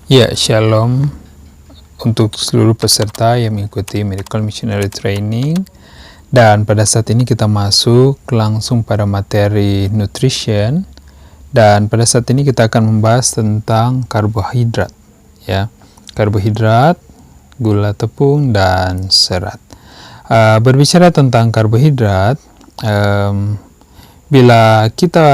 Ya, shalom untuk seluruh peserta yang mengikuti Miracle Missionary Training. Dan pada saat ini kita masuk langsung pada materi nutrition. Dan pada saat ini kita akan membahas tentang karbohidrat. Ya, karbohidrat, gula tepung, dan serat. Berbicara tentang karbohidrat, bila kita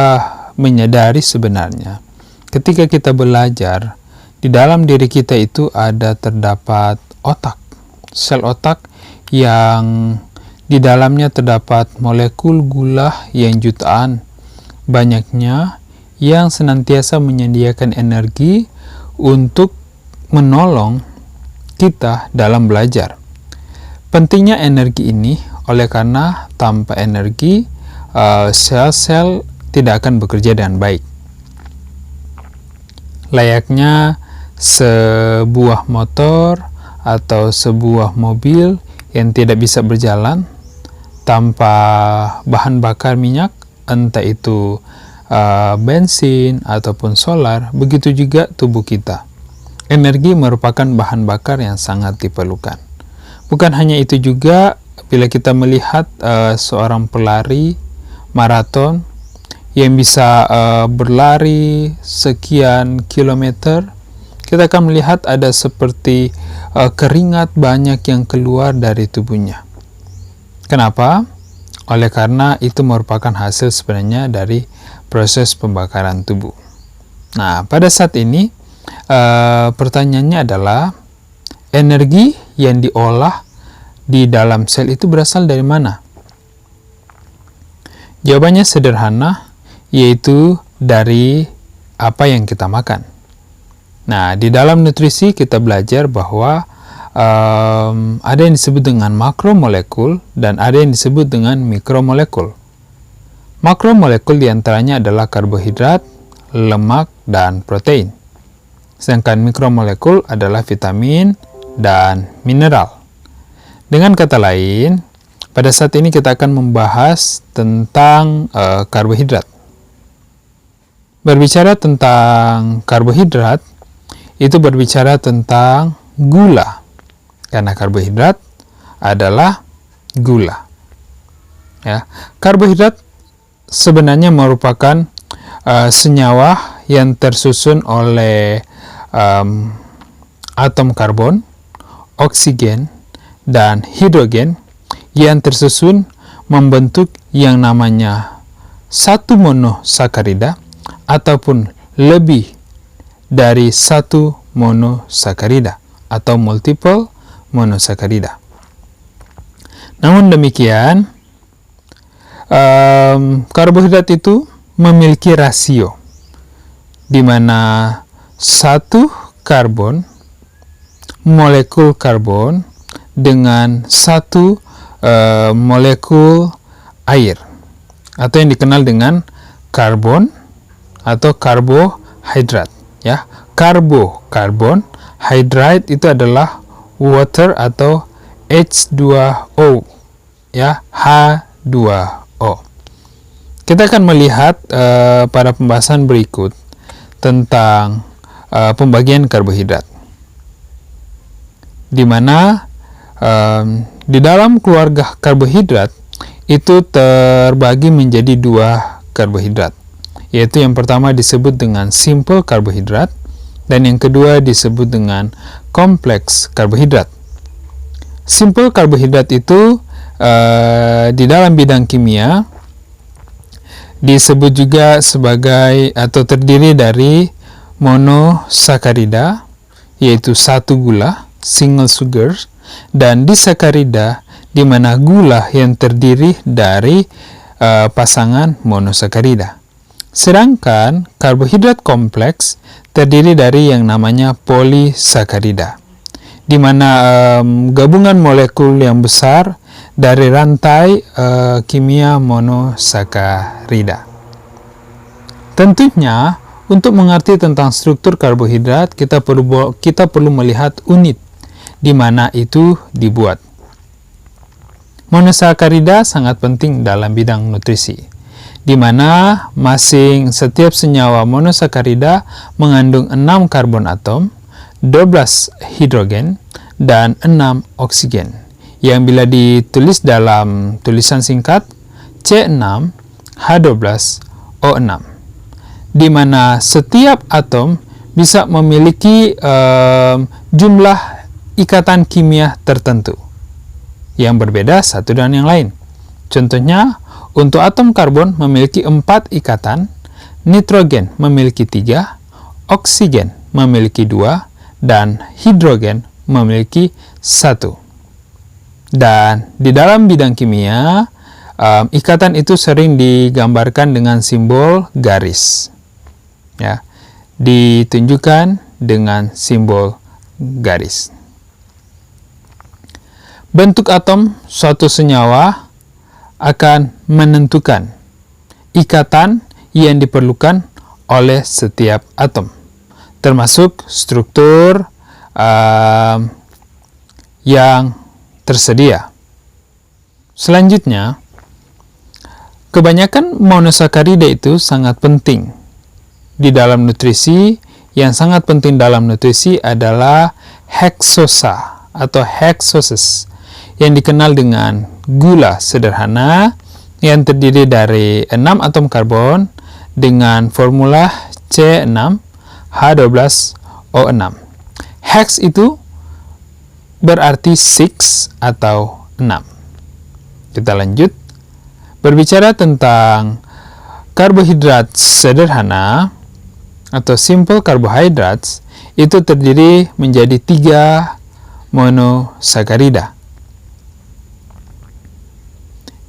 menyadari sebenarnya, ketika kita belajar, di dalam diri kita itu terdapat otak, sel otak yang di dalamnya terdapat molekul gula yang jutaan banyaknya yang senantiasa menyediakan energi untuk menolong kita dalam belajar. Pentingnya energi ini oleh karena tanpa energi sel-sel tidak akan bekerja dengan baik. Layaknya sebuah motor atau sebuah mobil yang tidak bisa berjalan tanpa bahan bakar minyak, entah itu bensin ataupun solar, begitu juga tubuh kita. Energi merupakan bahan bakar yang sangat diperlukan. Bukan hanya itu juga, bila kita melihat seorang pelari maraton yang bisa berlari sekian kilometer, kita akan melihat ada seperti keringat banyak yang keluar dari tubuhnya. Kenapa? Oleh karena itu merupakan hasil sebenarnya dari proses pembakaran tubuh. Nah, pada saat ini pertanyaannya adalah, energi yang diolah di dalam sel itu berasal dari mana? Jawabannya sederhana, yaitu dari apa yang kita makan. Nah, di dalam nutrisi kita belajar bahwa ada yang disebut dengan makromolekul dan ada yang disebut dengan mikromolekul. Makromolekul diantaranya adalah karbohidrat, lemak, dan protein. Sedangkan mikromolekul adalah vitamin dan mineral. Dengan kata lain, pada saat ini kita akan membahas tentang karbohidrat. Berbicara tentang karbohidrat, itu berbicara tentang gula, karena karbohidrat adalah gula. Ya, karbohidrat sebenarnya merupakan senyawa yang tersusun oleh atom karbon, oksigen, dan hidrogen yang tersusun membentuk yang namanya satu monosakarida ataupun lebih dari satu monosakarida atau multiple monosakarida. Namun demikian, karbohidrat itu memiliki rasio di mana satu molekul karbon dengan satu molekul air atau yang dikenal dengan karbon atau karbohidrat. Ya, karbon, hydrate itu adalah water atau H2O, ya, H2O. Kita akan melihat pada pembahasan berikut tentang pembagian karbohidrat, di mana di dalam keluarga karbohidrat itu terbagi menjadi dua karbohidrat, yaitu yang pertama disebut dengan simple karbohidrat dan yang kedua disebut dengan kompleks karbohidrat. Simple karbohidrat itu di dalam bidang kimia disebut juga sebagai atau terdiri dari monosakarida, yaitu satu gula, single sugar, dan disakarida, di mana gula yang terdiri dari pasangan monosakarida. Sedangkan karbohidrat kompleks terdiri dari yang namanya polisakarida, di mana gabungan molekul yang besar dari rantai kimia monosakarida. Tentunya, untuk mengerti tentang struktur karbohidrat, kita perlu melihat unit di mana itu dibuat. Monosakarida sangat penting dalam bidang nutrisi. di mana setiap senyawa monosakarida mengandung 6 karbon atom 12 hidrogen, dan 6 oksigen. Yang bila ditulis dalam tulisan singkat C6H12O6, di mana setiap atom bisa memiliki jumlah ikatan kimia tertentu yang berbeda satu dengan yang lain. Contohnya, untuk atom karbon memiliki 4 ikatan, nitrogen memiliki 3, oksigen memiliki 2, dan hidrogen memiliki 1. Dan di dalam bidang kimia, ikatan itu sering digambarkan dengan simbol garis. Ya, ditunjukkan dengan simbol garis. Bentuk atom suatu senyawa akan menentukan ikatan yang diperlukan oleh setiap atom, termasuk struktur yang tersedia. Selanjutnya, kebanyakan monosakarida itu sangat penting di dalam nutrisi. Yang sangat penting dalam nutrisi adalah heksosa atau hexoses, yang dikenal dengan gula sederhana yang terdiri dari 6 atom karbon dengan formula C6H12O6. Hex itu berarti 6 atau 6. Kita lanjut. Berbicara tentang karbohidrat sederhana atau simple carbohydrates, itu terdiri menjadi 3 monosakarida,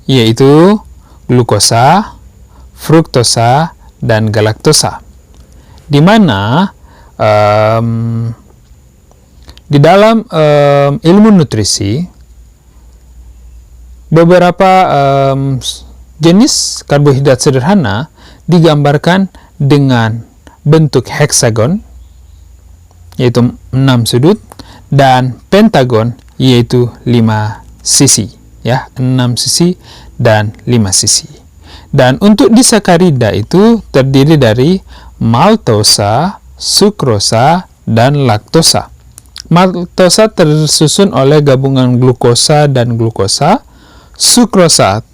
yaitu glukosa, fruktosa, dan galaktosa. Di mana di dalam ilmu nutrisi, beberapa jenis karbohidrat sederhana digambarkan dengan bentuk heksagon, yaitu 6 sudut, dan pentagon, yaitu 5 sisi. Ya, 6 sisi dan 5 sisi. Dan untuk disakarida itu terdiri dari maltosa, sukrosa, dan laktosa. Maltosa tersusun oleh gabungan glukosa dan glukosa. Sukrosa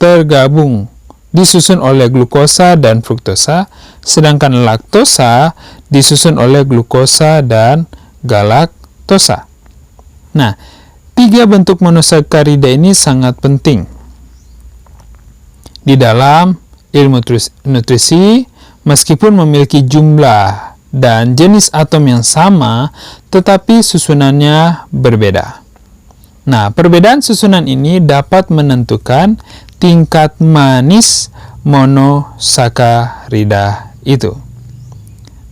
disusun oleh glukosa dan fruktosa, sedangkan laktosa disusun oleh glukosa dan galaktosa. Nah, 3 bentuk monosakarida ini sangat penting di dalam ilmu nutrisi, meskipun memiliki jumlah dan jenis atom yang sama, tetapi susunannya berbeda. Nah, perbedaan susunan ini dapat menentukan tingkat manis monosakarida itu,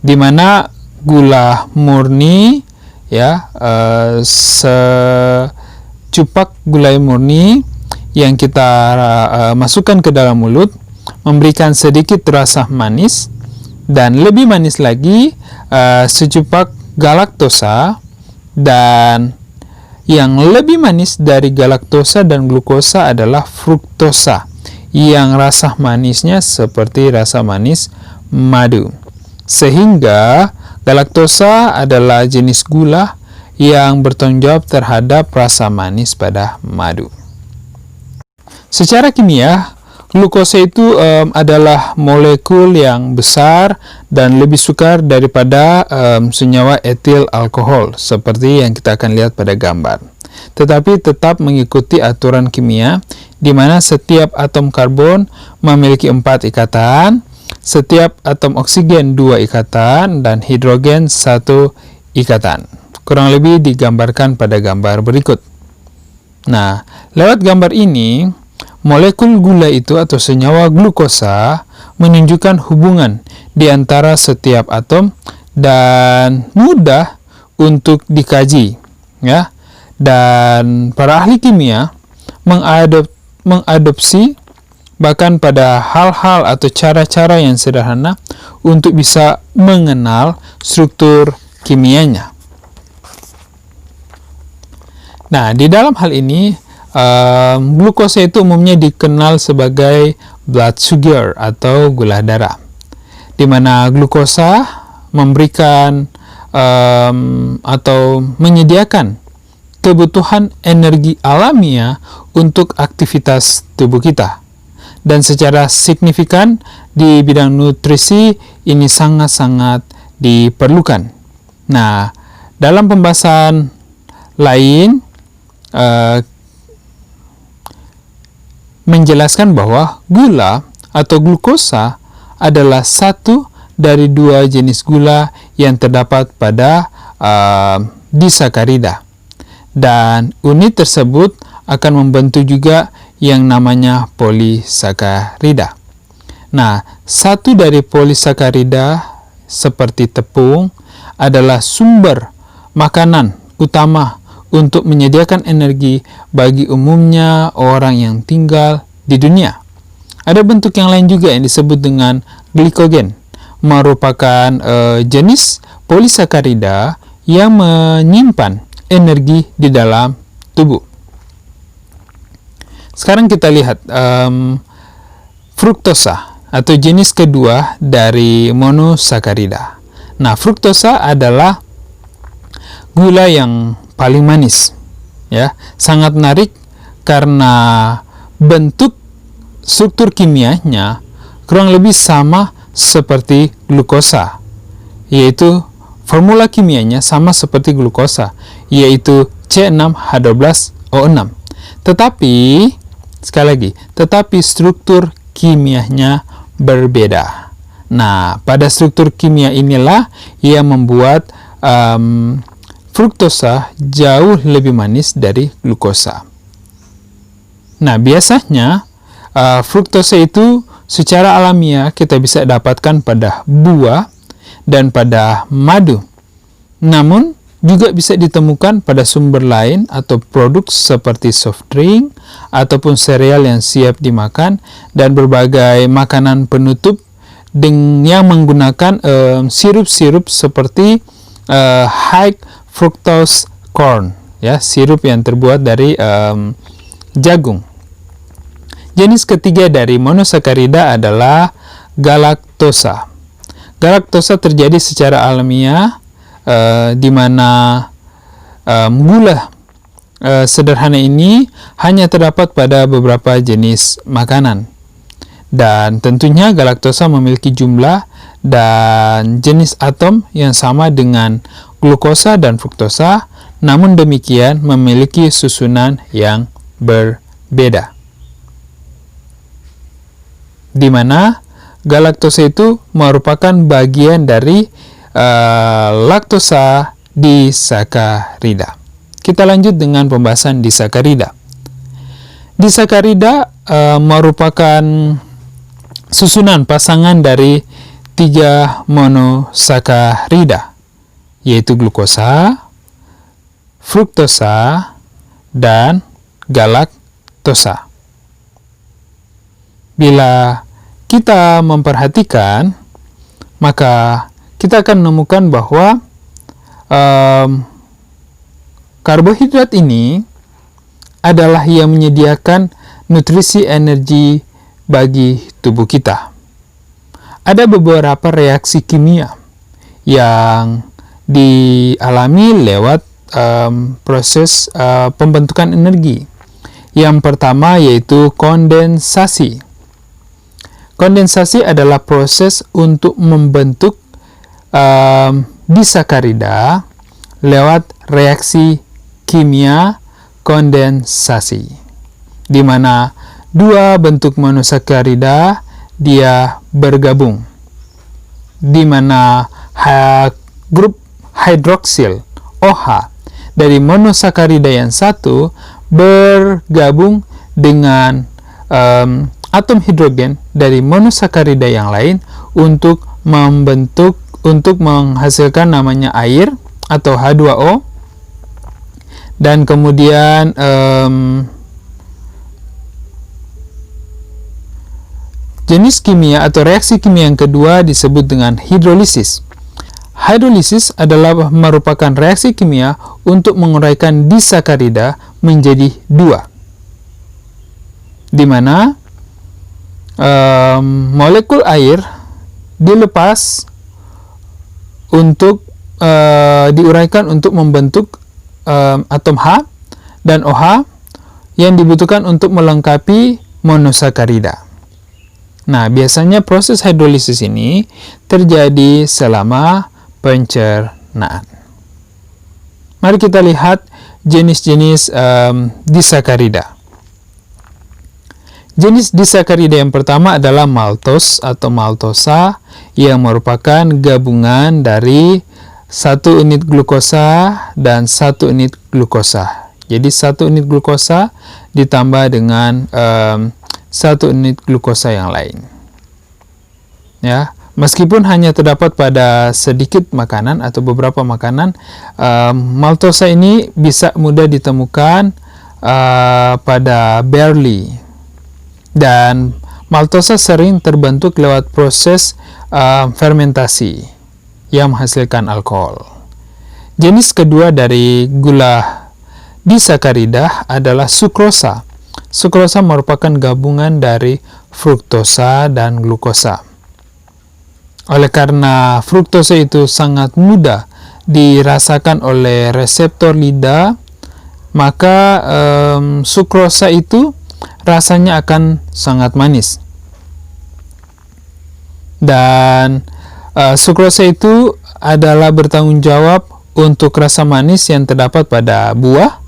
di mana gula murni, ya, secupak gula murni yang kita masukkan ke dalam mulut memberikan sedikit rasa manis, dan lebih manis lagi secupak galaktosa, dan yang lebih manis dari galaktosa dan glukosa adalah fruktosa, yang rasa manisnya seperti rasa manis madu. Sehingga galaktosa adalah jenis gula yang bertanggung jawab terhadap rasa manis pada madu. Secara kimia, glukosa itu adalah molekul yang besar dan lebih sukar daripada senyawa etil alkohol, seperti yang kita akan lihat pada gambar. Tetapi tetap mengikuti aturan kimia, di mana setiap atom karbon memiliki 4 ikatan, setiap atom oksigen 2 ikatan, dan hidrogen 1 ikatan. Kurang lebih digambarkan pada gambar berikut. Nah, lewat gambar ini, molekul gula itu atau senyawa glukosa menunjukkan hubungan di antara setiap atom dan mudah untuk dikaji, ya. Dan para ahli kimia mengadopsi bahkan pada hal-hal atau cara-cara yang sederhana untuk bisa mengenal struktur kimianya. Nah, di dalam hal ini glukosa itu umumnya dikenal sebagai blood sugar atau gula darah, di mana glukosa memberikan atau menyediakan kebutuhan energi alamiah untuk aktivitas tubuh kita. Dan secara signifikan di bidang nutrisi ini sangat-sangat diperlukan. Nah, dalam pembahasan lain menjelaskan bahwa gula atau glukosa adalah satu dari dua jenis gula yang terdapat pada disakarida. Dan unit tersebut akan membentuk juga yang namanya polisakarida. Nah, satu dari polisakarida seperti tepung adalah sumber makanan utama untuk menyediakan energi bagi umumnya orang yang tinggal di dunia. Ada bentuk yang lain juga yang disebut dengan glikogen, merupakan jenis polisakarida yang menyimpan energi di dalam tubuh. Sekarang kita lihat fruktosa atau jenis kedua dari monosakarida. Nah, fruktosa adalah gula yang paling manis, ya, sangat menarik karena bentuk struktur kimianya kurang lebih sama seperti glukosa, yaitu formula kimianya sama seperti glukosa, yaitu C6H12O6. Tetapi sekali lagi, tetapi struktur kimianya berbeda. Nah, pada struktur kimia inilah yang membuat fruktosa jauh lebih manis dari glukosa. Nah, biasanya fruktosa itu secara alamiah kita bisa dapatkan pada buah dan pada madu. Namun, juga bisa ditemukan pada sumber lain atau produk seperti soft drink ataupun sereal yang siap dimakan dan berbagai makanan penutup yang menggunakan sirup-sirup seperti high fructose corn, ya, sirup yang terbuat dari jagung. Jenis ketiga dari monosakarida adalah galaktosa. Galaktosa terjadi secara alamiah di mana gula sederhana ini hanya terdapat pada beberapa jenis makanan. Dan tentunya galaktosa memiliki jumlah dan jenis atom yang sama dengan glukosa dan fruktosa, namun demikian memiliki susunan yang berbeda. Di mana galaktosa itu merupakan bagian dari laktosa disakarida. Kita lanjut dengan pembahasan disakarida. Disakarida merupakan susunan pasangan dari 3 monosakarida, yaitu glukosa, fruktosa, dan galaktosa. Bila kita memperhatikan, maka kita akan menemukan bahwa karbohidrat ini adalah yang menyediakan nutrisi energi bagi tubuh kita. Ada beberapa reaksi kimia yang dialami lewat proses pembentukan energi. Yang pertama yaitu kondensasi. Kondensasi adalah proses untuk membentuk disakarida lewat reaksi kimia kondensasi, di mana dua bentuk monosakarida dia bergabung, di mana grup hidroksil OH dari monosakarida yang satu bergabung dengan atom hidrogen dari monosakarida yang lain untuk menghasilkan namanya air atau H2O, dan kemudian jenis kimia atau reaksi kimia yang kedua disebut dengan hidrolisis. Hidrolisis adalah merupakan reaksi kimia untuk menguraikan disakarida menjadi dua, di mana molekul air dilepas untuk diuraikan untuk membentuk atom H dan OH yang dibutuhkan untuk melengkapi monosakarida. Nah, biasanya proses hidrolisis ini terjadi selama pencernaan. Mari kita lihat jenis-jenis disakarida. Jenis disakarida yang pertama adalah maltos atau maltosa yang merupakan gabungan dari 1 unit glukosa dan 1 unit glukosa. Jadi 1 unit glukosa ditambah dengan 1 unit glukosa yang lain. Ya, meskipun hanya terdapat pada sedikit makanan atau beberapa makanan, maltosa ini bisa mudah ditemukan pada barley. Dan maltosa sering terbentuk lewat proses fermentasi yang menghasilkan alkohol. Jenis kedua dari gula disakarida adalah sukrosa. Sukrosa merupakan gabungan dari fruktosa dan glukosa. Oleh karena fruktosa itu sangat mudah dirasakan oleh reseptor lidah, maka sukrosa itu rasanya akan sangat manis. Dan sukrosa itu adalah bertanggung jawab untuk rasa manis yang terdapat pada buah,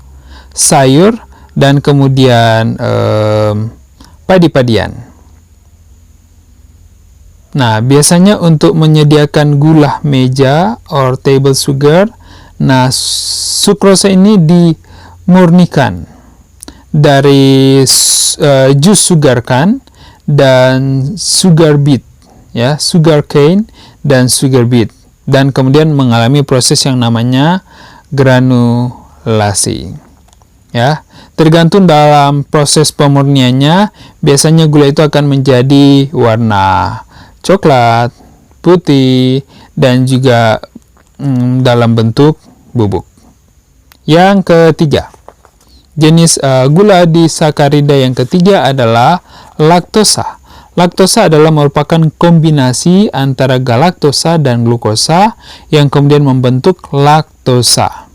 sayur, dan kemudian padi-padian. Nah, biasanya untuk menyediakan gula meja or table sugar, nah sukrosa ini dimurnikan dari jus sugar cane dan sugar beet, ya, sugar cane dan sugar beet, dan kemudian mengalami proses yang namanya granulasi. Ya, tergantung dalam proses pemurniannya, biasanya gula itu akan menjadi warna coklat, putih, dan juga dalam bentuk bubuk. Yang ketiga, jenis gula disakarida yang ketiga adalah laktosa. Laktosa adalah merupakan kombinasi antara galaktosa dan glukosa yang kemudian membentuk laktosa.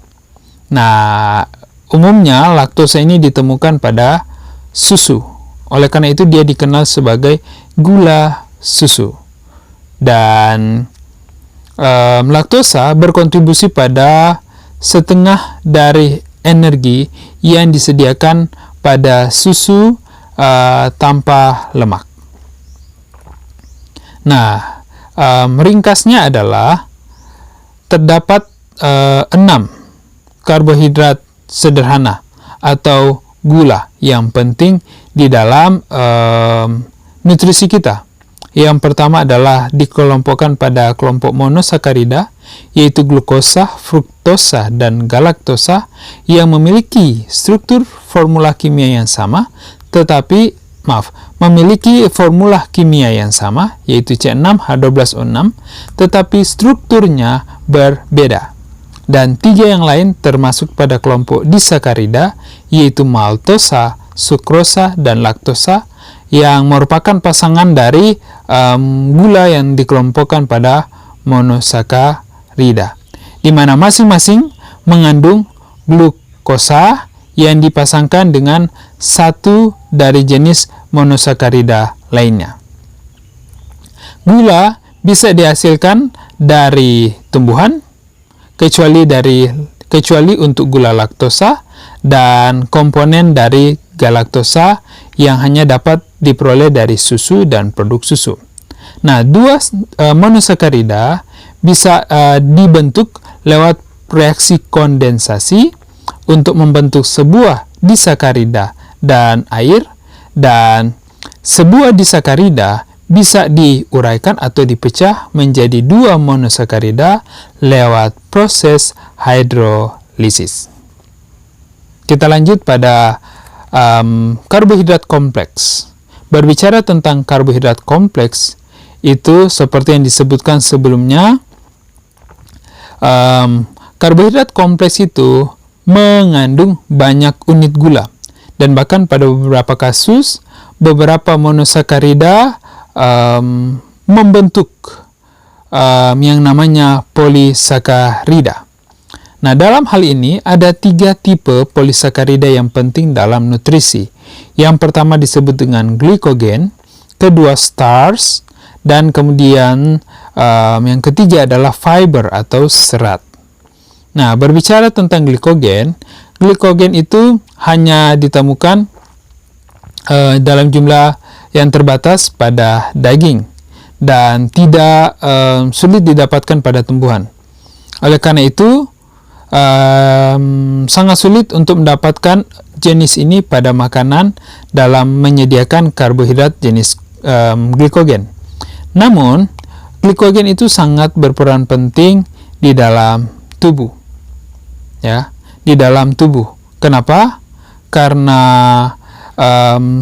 Nah, umumnya laktosa ini ditemukan pada susu. Oleh karena itu dia dikenal sebagai gula susu. Dan laktosa berkontribusi pada setengah dari energi yang disediakan pada susu tanpa lemak. Nah, ringkasnya adalah terdapat 6 karbohidrat sederhana atau gula yang penting di dalam nutrisi kita. Yang pertama adalah dikelompokkan pada kelompok monosakarida, yaitu glukosa, fruktosa, dan galaktosa yang memiliki struktur formula kimia yang sama, memiliki formula kimia yang sama, yaitu C6H12O6, tetapi strukturnya berbeda. Dan 3 yang lain termasuk pada kelompok disakarida, yaitu maltosa, sukrosa, dan laktosa, yang merupakan pasangan dari gula yang dikelompokkan pada monosakarida, di mana masing-masing mengandung glukosa yang dipasangkan dengan satu dari jenis monosakarida lainnya. Gula bisa dihasilkan dari tumbuhan, kecuali untuk gula laktosa dan komponen dari galaktosa yang hanya dapat diperoleh dari susu dan produk susu. Nah, 2 monosakarida bisa dibentuk lewat reaksi kondensasi untuk membentuk sebuah disakarida dan air, dan sebuah disakarida bisa diuraikan atau dipecah menjadi 2 monosakarida lewat proses hidrolisis. Kita lanjut pada karbohidrat kompleks. Berbicara tentang karbohidrat kompleks, itu seperti yang disebutkan sebelumnya, karbohidrat kompleks itu mengandung banyak unit gula, dan bahkan pada beberapa kasus beberapa monosakarida membentuk yang namanya polisakarida. Nah, dalam hal ini ada 3 tipe polisakarida yang penting dalam nutrisi. Yang pertama disebut dengan glikogen, kedua starch, dan kemudian yang ketiga adalah fiber atau serat. Nah, berbicara tentang glikogen, glikogen itu hanya ditemukan dalam jumlah yang terbatas pada daging dan tidak sulit didapatkan pada tumbuhan. Oleh karena itu, sangat sulit untuk mendapatkan jenis ini pada makanan dalam menyediakan karbohidrat jenis glikogen. Namun, glikogen itu sangat berperan penting di dalam tubuh. Ya, di dalam tubuh. Kenapa? Karena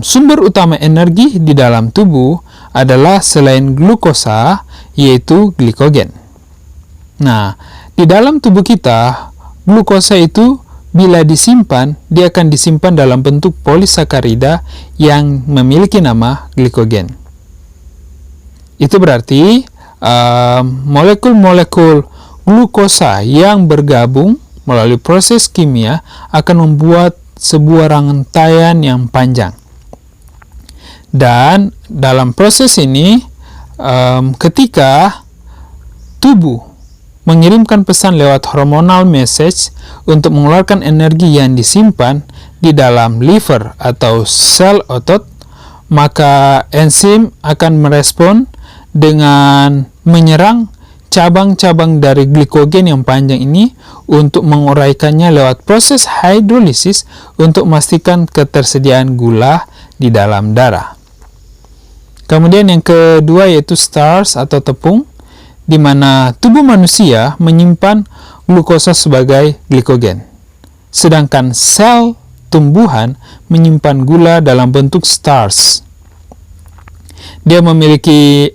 sumber utama energi di dalam tubuh adalah selain glukosa, yaitu glikogen. Nah, di dalam tubuh kita, glukosa itu bila disimpan, dia akan disimpan dalam bentuk polisakarida yang memiliki nama glikogen. Itu berarti molekul-molekul glukosa yang bergabung melalui proses kimia akan membuat sebuah rangkaian yang panjang. Dan dalam proses ini, ketika tubuh mengirimkan pesan lewat hormonal message untuk mengeluarkan energi yang disimpan di dalam liver atau sel otot, maka enzim akan merespon dengan menyerang cabang-cabang dari glikogen yang panjang ini untuk menguraikannya lewat proses hidrolisis untuk memastikan ketersediaan gula di dalam darah. Kemudian yang kedua yaitu starch atau tepung, di mana tubuh manusia menyimpan glukosa sebagai glikogen. Sedangkan sel tumbuhan menyimpan gula dalam bentuk starch. Dia memiliki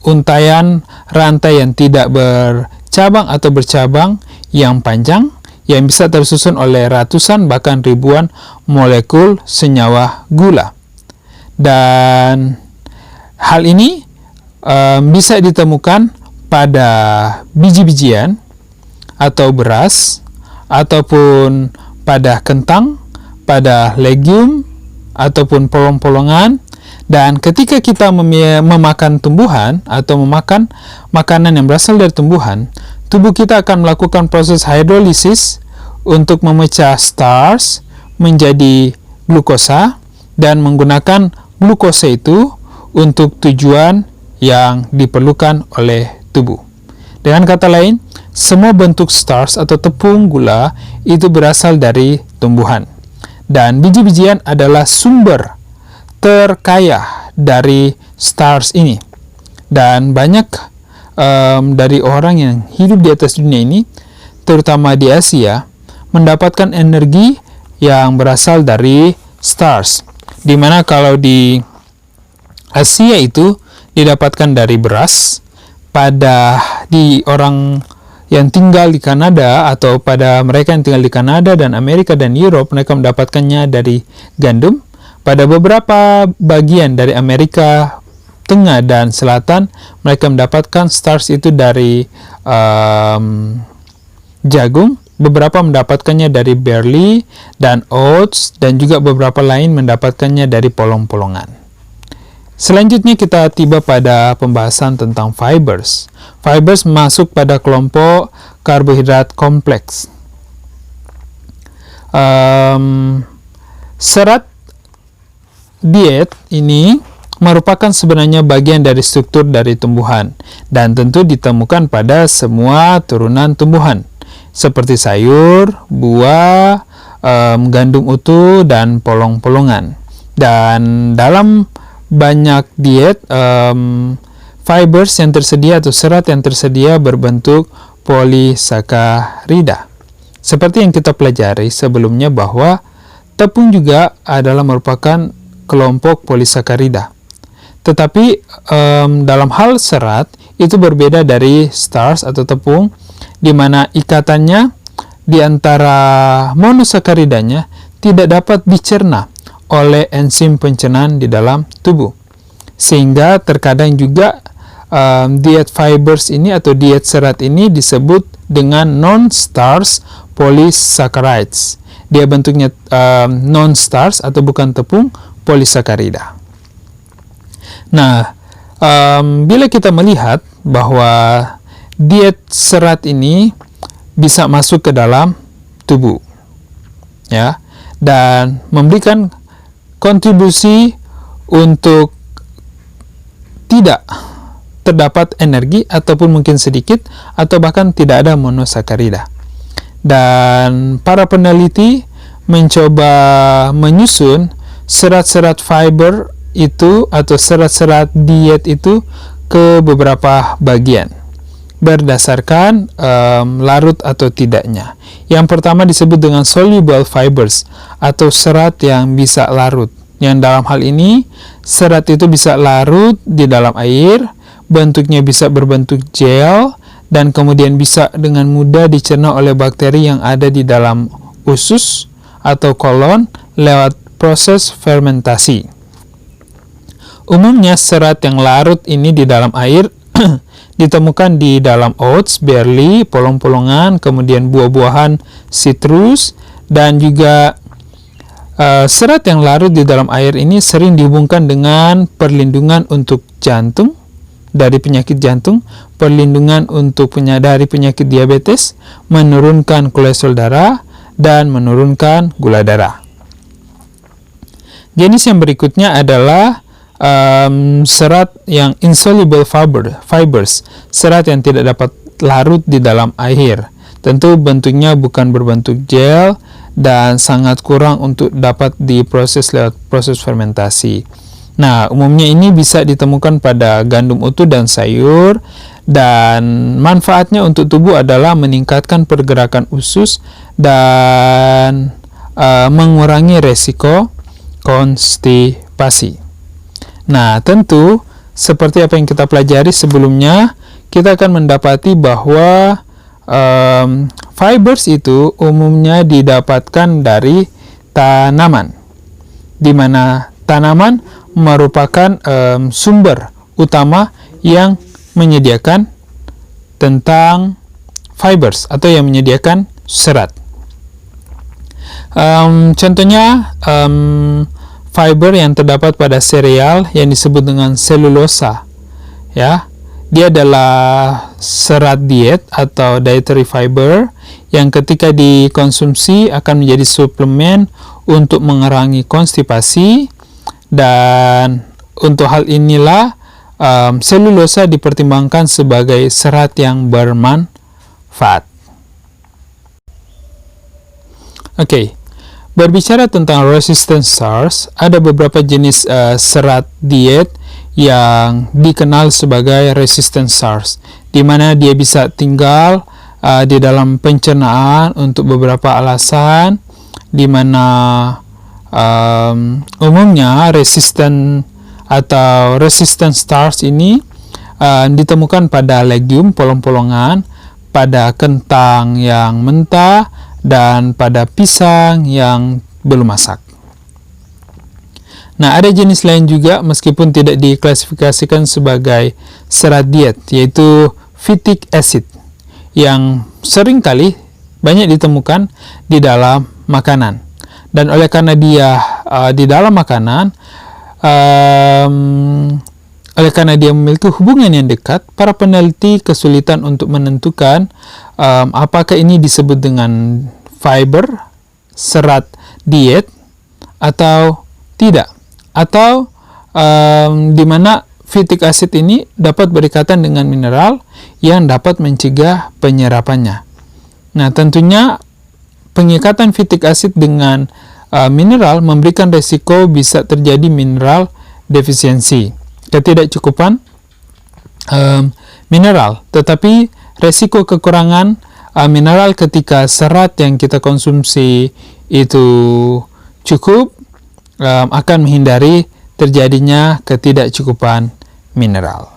untaian rantai yang tidak bercabang atau bercabang yang panjang, yang bisa tersusun oleh ratusan bahkan ribuan molekul senyawa gula. Dan hal ini bisa ditemukan pada biji-bijian atau beras, ataupun pada kentang, pada legium, ataupun polong-polongan. Dan ketika kita memakan tumbuhan atau memakan makanan yang berasal dari tumbuhan, tubuh kita akan melakukan proses hidrolisis untuk memecah starch menjadi glukosa dan menggunakan glukosa itu untuk tujuan yang diperlukan oleh tubuh. Dengan kata lain, semua bentuk starch atau tepung gula itu berasal dari tumbuhan. Dan biji-bijian adalah sumber terkaya dari starch ini. Dan banyak dari orang yang hidup di atas dunia ini, terutama di Asia, mendapatkan energi yang berasal dari starch. Dimana kalau di Asia itu didapatkan dari beras, di orang yang tinggal di Kanada atau pada mereka yang tinggal di Kanada dan Amerika dan Eropa, mereka mendapatkannya dari gandum. Pada beberapa bagian dari Amerika Tengah dan Selatan, mereka mendapatkan starch itu dari jagung. Beberapa mendapatkannya dari barley dan oats, dan juga beberapa lain mendapatkannya dari polong-polongan. Selanjutnya kita tiba pada pembahasan tentang fibers. Fibers masuk pada kelompok karbohidrat kompleks. Serat diet ini merupakan sebenarnya bagian dari struktur dari tumbuhan dan tentu ditemukan pada semua turunan tumbuhan seperti sayur, buah, gandum utuh, dan polong-polongan. Dan dalam banyak diet, fibers yang tersedia atau serat yang tersedia berbentuk polisakarida. Seperti yang kita pelajari sebelumnya bahwa tepung juga adalah merupakan kelompok polisakarida. Tetapi dalam hal serat itu berbeda dari starch atau tepung, di mana ikatannya di antara monosakaridanya tidak dapat dicerna oleh enzim pencernaan di dalam tubuh, sehingga terkadang juga diet fibers ini atau diet serat ini disebut dengan non-starch polysaccharides. Dia bentuknya non-starch atau bukan tepung, polisakarida. Nah, bila kita melihat bahwa diet serat ini bisa masuk ke dalam tubuh, ya, dan memberikan kontribusi untuk tidak terdapat energi ataupun mungkin sedikit atau bahkan tidak ada monosakarida. Dan para peneliti mencoba menyusun serat-serat fiber itu atau serat-serat diet itu ke beberapa bagian berdasarkan larut atau tidaknya. Yang pertama disebut dengan soluble fibers atau serat yang bisa larut. Yang dalam hal ini serat itu bisa larut di dalam air, bentuknya bisa berbentuk gel, dan kemudian bisa dengan mudah dicerna oleh bakteri yang ada di dalam usus atau kolon lewat proses fermentasi. Umumnya serat yang larut ini di dalam air ditemukan di dalam oats, barley, polong-polongan, kemudian buah-buahan, citrus, dan juga serat yang larut di dalam air ini sering dihubungkan dengan perlindungan untuk jantung dari penyakit jantung, perlindungan untuk dari penyakit diabetes, menurunkan kolesterol darah, dan menurunkan gula darah. Jenis yang berikutnya adalah serat yang insoluble fibers, serat yang tidak dapat larut di dalam air. Tentu bentuknya bukan berbentuk gel dan sangat kurang untuk dapat diproses lewat proses fermentasi. Nah, umumnya ini bisa ditemukan pada gandum utuh dan sayur, dan manfaatnya untuk tubuh adalah meningkatkan pergerakan usus dan mengurangi resiko konstipasi. Nah, tentu seperti apa yang kita pelajari sebelumnya, kita akan mendapati bahwa fibers itu umumnya didapatkan dari tanaman, di mana tanaman merupakan sumber utama yang menyediakan tentang fibers atau yang menyediakan serat. Contohnya fiber yang terdapat pada sereal yang disebut dengan selulosa, ya, dia adalah serat diet atau dietary fiber yang ketika dikonsumsi akan menjadi suplemen untuk mengurangi konstipasi. Dan untuk hal inilah selulosa dipertimbangkan sebagai serat yang bermanfaat. Oke, berbicara tentang resistant starch, ada beberapa jenis serat diet yang dikenal sebagai resistant starch, di mana dia bisa tinggal di dalam pencernaan untuk beberapa alasan, di mana umumnya resistant starch ini ditemukan pada legume, polong-polongan, pada kentang yang mentah, dan pada pisang yang belum masak. Nah, ada jenis lain juga meskipun tidak diklasifikasikan sebagai serat diet, yaitu phytic acid, yang seringkali banyak ditemukan di dalam makanan. Dan oleh karena dia di dalam makanan, oleh karena dia memiliki hubungan yang dekat, para peneliti kesulitan untuk menentukan apakah ini disebut dengan fiber, serat diet, atau tidak. Atau di mana phytic acid ini dapat berikatan dengan mineral yang dapat mencegah penyerapannya. Nah, tentunya pengikatan phytic acid dengan mineral memberikan resiko bisa terjadi mineral defisiensi, ketidakcukupan mineral. Tetapi resiko kekurangan mineral ketika serat yang kita konsumsi itu cukup akan menghindari terjadinya ketidakcukupan mineral.